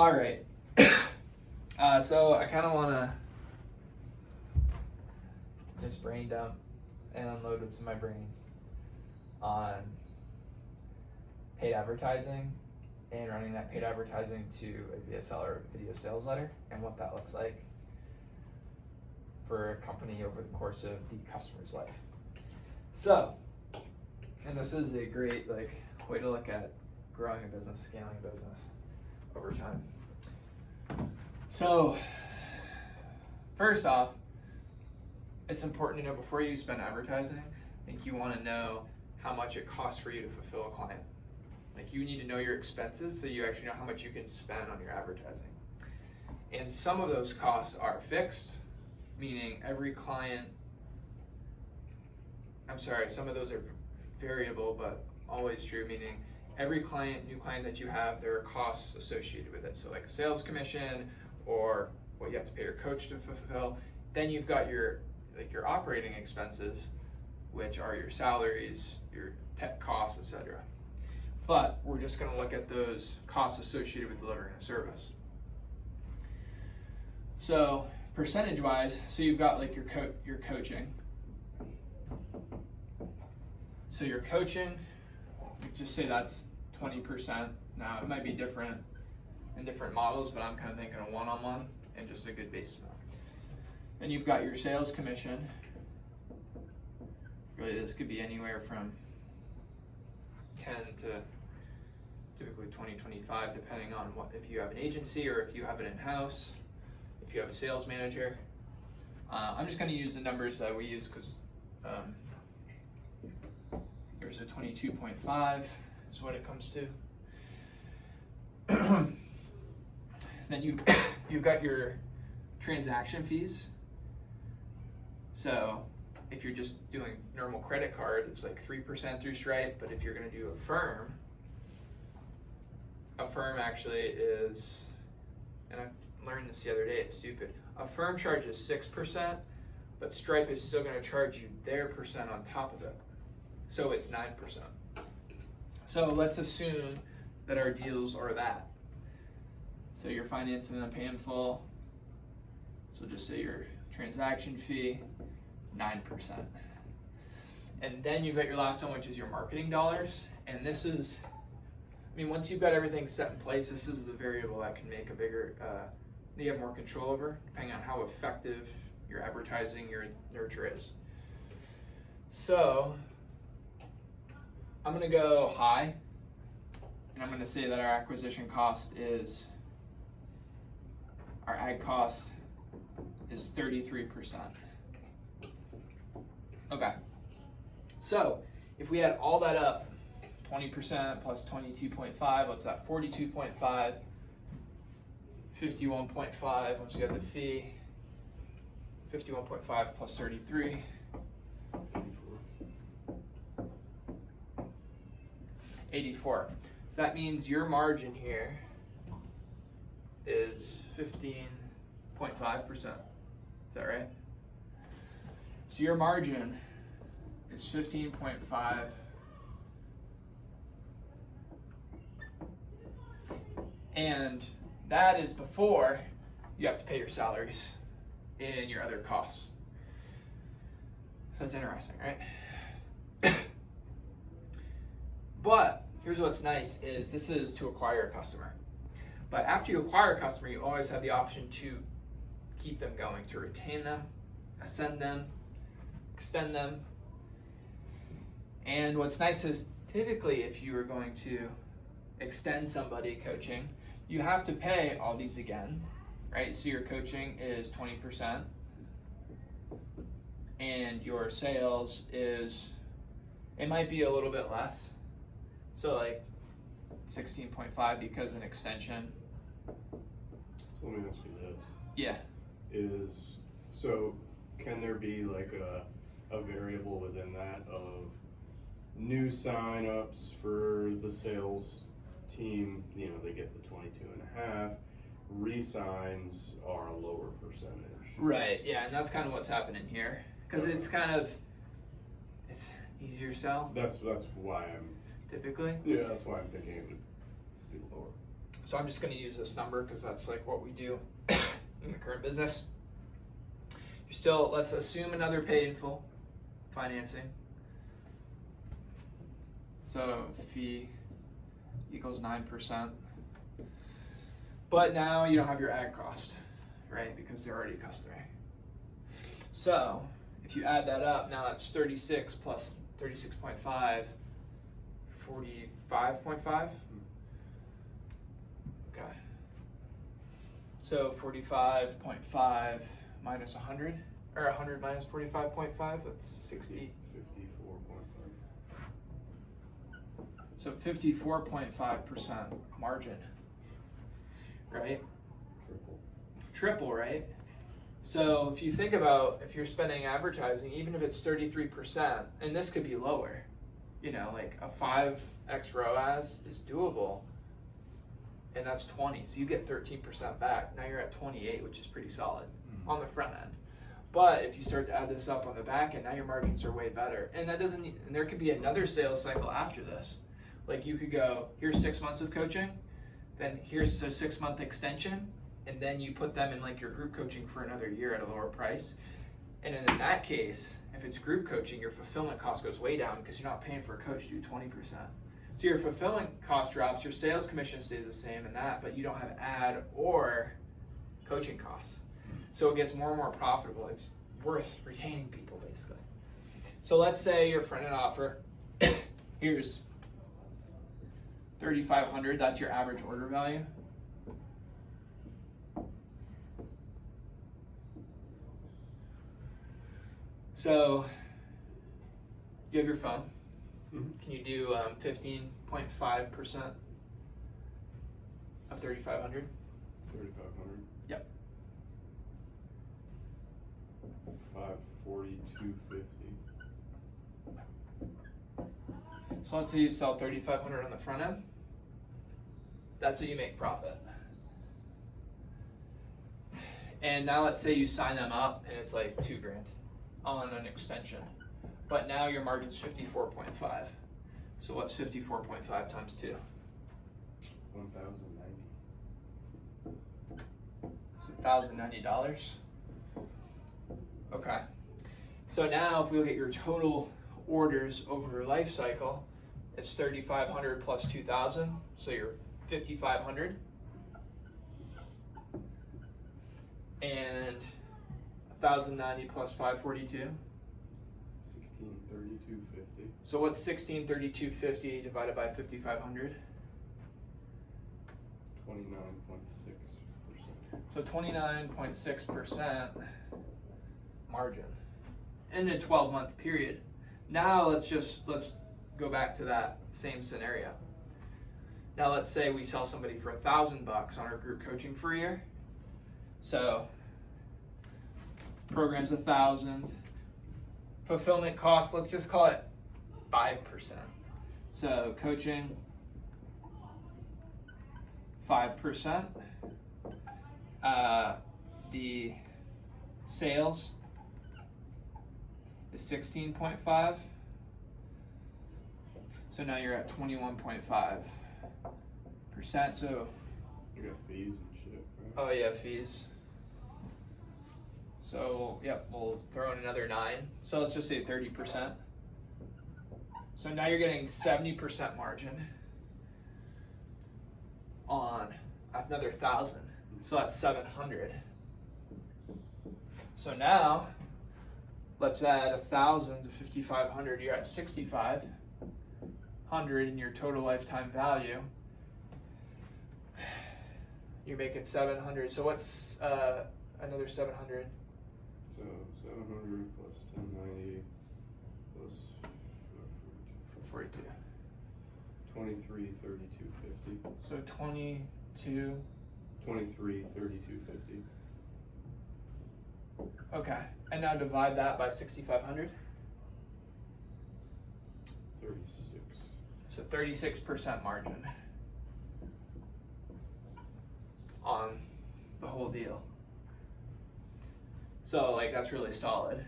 All right. So I kind of want to just brain dump and unload what's in my brain on paid advertising and running that paid advertising to a VSL or video sales letter and what that looks like for a company over the course of the customer's life. So, and this is a great way to look at growing a business, scaling a business over time. So, first off, it's important to know before you spend advertising, I think you want to know how much it costs for you to fulfill a client. Like, you need to know your expenses so you actually know how much you can spend on your advertising. And some of those costs are fixed, meaning every client, some of those are variable, but always true, meaning every client, new client that you have, there are costs associated with it. So like a sales commission or what you have to pay your coach to fulfill. Then you've got your operating expenses, which are your salaries, your tech costs, etc. But we're just going to look at those costs associated with delivering a service. So percentage-wise, so you've got like your coaching. So your coaching, let's just say that's 20%. Now it might be different in different models, but I'm kind of thinking a one-on-one and just a good base amount. Then you've got your sales commission. Really, this could be anywhere from 10 to typically 20, 25, depending on if you have an agency or if you have it in-house, if you have a sales manager. I'm just going to use the numbers that we use because there's a 22.5 is what it comes to. Then you've got your transaction fees. So if you're just doing normal credit card, it's like 3% through Stripe. But if you're going to do a firm actually is, and I learned this the other day, it's stupid. A firm charges 6%, but Stripe is still going to charge you their percent on top of it. So it's 9%. So let's assume that our deals are that. So you're financing them, paying full. So just say your transaction fee, 9%. And then you've got your last one, which is your marketing dollars. And this is, once you've got everything set in place, this is the variable that can make a bigger, you have more control over, depending on how effective your advertising, your nurture is. So I'm going to go high, and I'm going to say that our acquisition cost is, our ad cost is 33%. Okay, so if we add all that up, 20% plus 22.5, what's that, 42.5, 51.5, once you got the fee, 51.5 plus 33. 84. So that means your margin here is 15.5%. Is that right? So your margin is 15.5. And that is before you have to pay your salaries and your other costs. So it's interesting, right? But here's what's nice is this is to acquire a customer. But after you acquire a customer, you always have the option to keep them going, to retain them, ascend them, extend them. And what's nice is typically if you are going to extend somebody coaching, you have to pay all these again, right? So your coaching is 20% and your sales is, it might be a little bit less. So like 16.5 because an extension. So let me ask you this. Yeah. So can there be like a variable within that of new signups for the sales team, they get the 22.5, re-signs are a lower percentage. Right, yeah, and that's kind of what's happening here. Because it's easier to sell. That's why I'm typically. Yeah, that's why I'm thinking it would be lower. So I'm just going to use this number because that's like what we do in the current business. You're still, let's assume another paid in full financing. So fee equals 9%. But now you don't have your ag cost, right? Because they're already customary. So if you add that up, now it's 36 plus 36.5, 45.5. Okay. So 45.5 minus 100, or 100 minus 45.5, that's 60. 54.5. So 54.5% margin, right? Triple, right? So if you think about, if you're spending advertising, even if it's 33%, and this could be lower, you know, like a 5x ROAS is doable, and that's 20, so you get 13% back. Now you're at 28, which is pretty solid on the front end. But if you start to add this up on the back end, now your margins are way better. And that doesn't, and there could be another sales cycle after this. Like you could go, here's 6 months of coaching, then here's a 6-month extension, and then you put them in like your group coaching for another year at a lower price. And in that case, if it's group coaching, your fulfillment cost goes way down because you're not paying for a coach to do 20%. So your fulfillment cost drops, your sales commission stays the same and that, but you don't have ad or coaching costs. So it gets more and more profitable. It's worth retaining people basically. So let's say your front end offer, here's 3,500, that's your average order value. So you have your phone. Can you do 15.5% of 3,500? 3,500. Yep. 542.50. So let's say you sell 3,500 on the front end. That's what you make profit. And now let's say you sign them up and it's like $2,000 on an extension. But now your margin's 54.5. So what's 54.5 times 2? 1,090. It's $1,090. Okay. So now if we look at your total orders over your life cycle, it's 3,500 plus 2,000, so you're 5,500. And 1,090 plus 542. 1632.50. So what's 1632.50 divided by 5,500? 29.6%. So 29.6% margin in a 12-month period. Now let's go back to that same scenario. Now let's say we sell somebody for $1,000 on our group coaching for a year. So program's 1,000. Fulfillment cost, let's just call it 5%. So coaching, 5%. The sales is 16.5. So now you're at 21.5%. So You got fees and shit, right? oh yeah, fees. So yep, we'll throw in another 9. So let's just say 30%. So now you're getting 70% margin on another 1,000. So that's 700. So now let's add 1,000 to 5,500. You're at 6,500 in your total lifetime value. You're making 700. So what's another 700? So 700 plus 1090 plus 42. 2332.50. So 22. 2332.50. Okay. And now divide that by 6,500. 36. So 36% margin on the whole deal. So like that's really solid.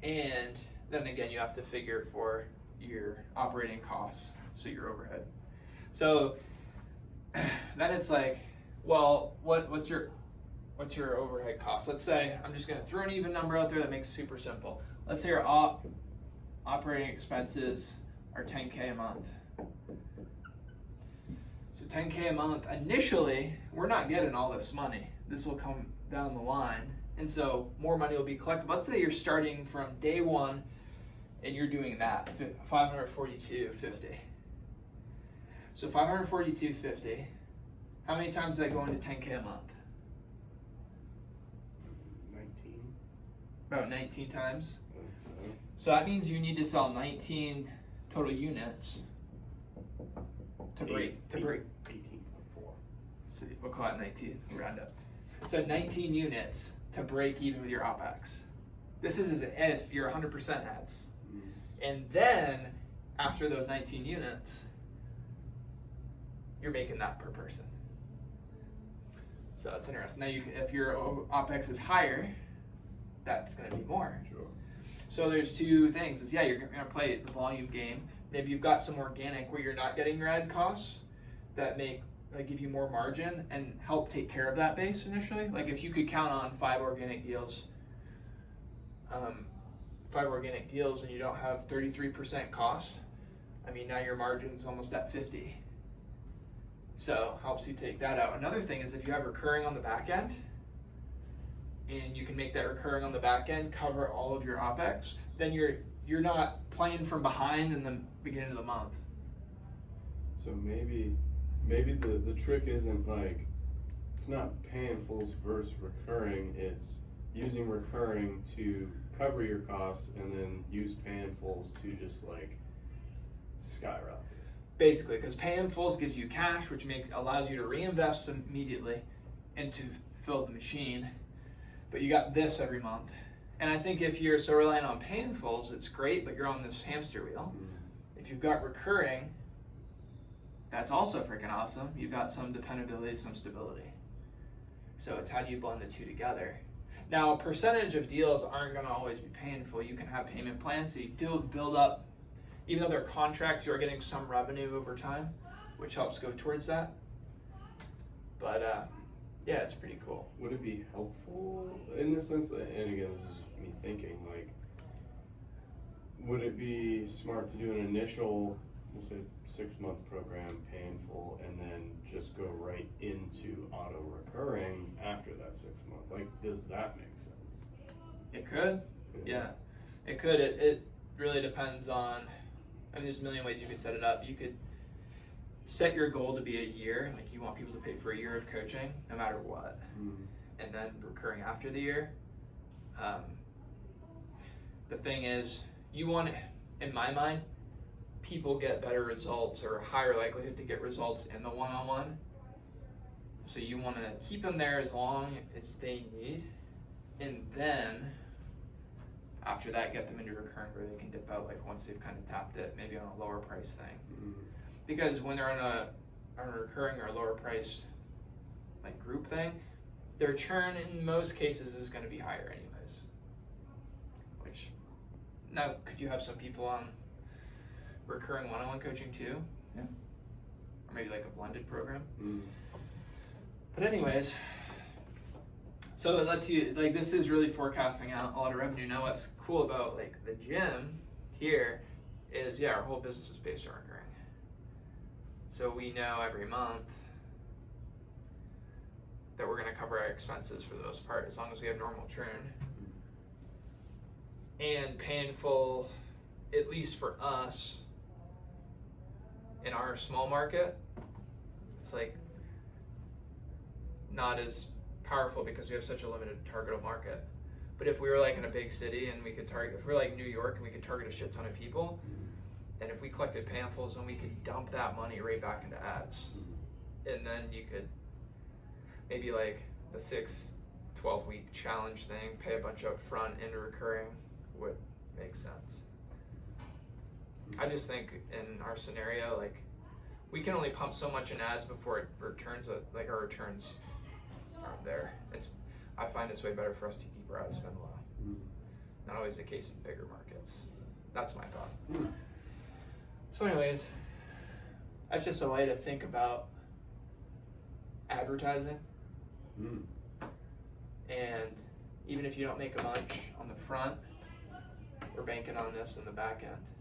And then again, you have to figure for your operating costs, so your overhead. So then it's like, well, what's your overhead cost? Let's say, I'm just gonna throw an even number out there that makes it super simple. Let's say your operating expenses are 10K a month. So 10K a month, initially, we're not getting all this money. This will come down the line. And so more money will be collected. Let's say you're starting from day one and you're doing that, 542.50. So 542.50, how many times does that go into 10K a month? 19. About 19 times. So that means you need to sell 19 total units to break. 18.4. So we'll call it 19, round up. So 19 units to break even with your OpEx. This is as if you're 100% ads. And then after those 19 units, you're making that per person. So that's interesting. Now, if your OpEx is higher, that's going to be more. Sure. So there's two things. Is you're going to play the volume game. Maybe you've got some organic where you're not getting your ad costs that give you more margin and help take care of that base initially. Like if you could count on 5 organic deals, and you don't have 33% cost, I mean, now your margin's almost at 50. So helps you take that out. Another thing is if you have recurring on the back end, and you can make that recurring on the back end cover all of your OpEx, then you're not playing from behind in the beginning of the month. So maybe the trick isn't like, it's not paying-fulls versus recurring, it's using recurring to cover your costs and then use paying-fulls to just like skyrocket. Basically, because pay-in-fulls gives you cash, which allows you to reinvest immediately and to fill the machine. But you got this every month. And I think if you're so reliant on pay-in-fulls, it's great, but you're on this hamster wheel. If you've got recurring, that's also freaking awesome. You've got some dependability, some stability. So it's how do you blend the two together? Now, a percentage of deals aren't going to always be painful. You can have payment plans, so you build up. Even though they're contracts, you're getting some revenue over time, which helps go towards that. But yeah, it's pretty cool. Would it be helpful in the sense that, and again, this is me thinking, like, would it be smart to do an initial, we'll say 6-month program, paying-full, and then just go right into auto recurring after that 6 month? Like, does that make sense? It could, yeah. It could. It really depends on, I mean, there's a million ways you could set it up. You could set your goal to be a year, like you want people to pay for a year of coaching, no matter what, and then recurring after the year. The thing is, you want, in my mind, people get better results or higher likelihood to get results in the one-on-one. So you want to keep them there as long as they need, and then after that, get them into recurring where they can dip out, like once they've kind of tapped it, maybe on a lower price thing. Because when they're on a recurring or a lower price like group thing, their churn in most cases is going to be higher anyways. Which, now could you have some people on recurring one-on-one coaching too? Yeah. Or maybe like a blended program. But anyways, so it lets you, like, this is really forecasting out a lot of revenue. Now what's cool about like the gym here is, our whole business is based on recurring. So we know every month that we're gonna cover our expenses for the most part, as long as we have normal churn. And painful, at least for us, in our small market, it's like not as powerful because we have such a limited targetable market. But if we were like in a big city and we could target, if we're like New York and we could target a shit ton of people, and if we collected paying-fulls, then we could dump that money right back into ads. And then you could maybe like the 12-week challenge thing, pay a bunch up front into recurring would make sense. I just think in our scenario, like, we can only pump so much in ads before it returns, like our returns aren't there. I find it's way better for us to keep our ad spend low. Not always the case in bigger markets. That's my thought. So anyways, that's just a way to think about advertising. Mm. And even if you don't make a bunch on the front, we're banking on this in the back end.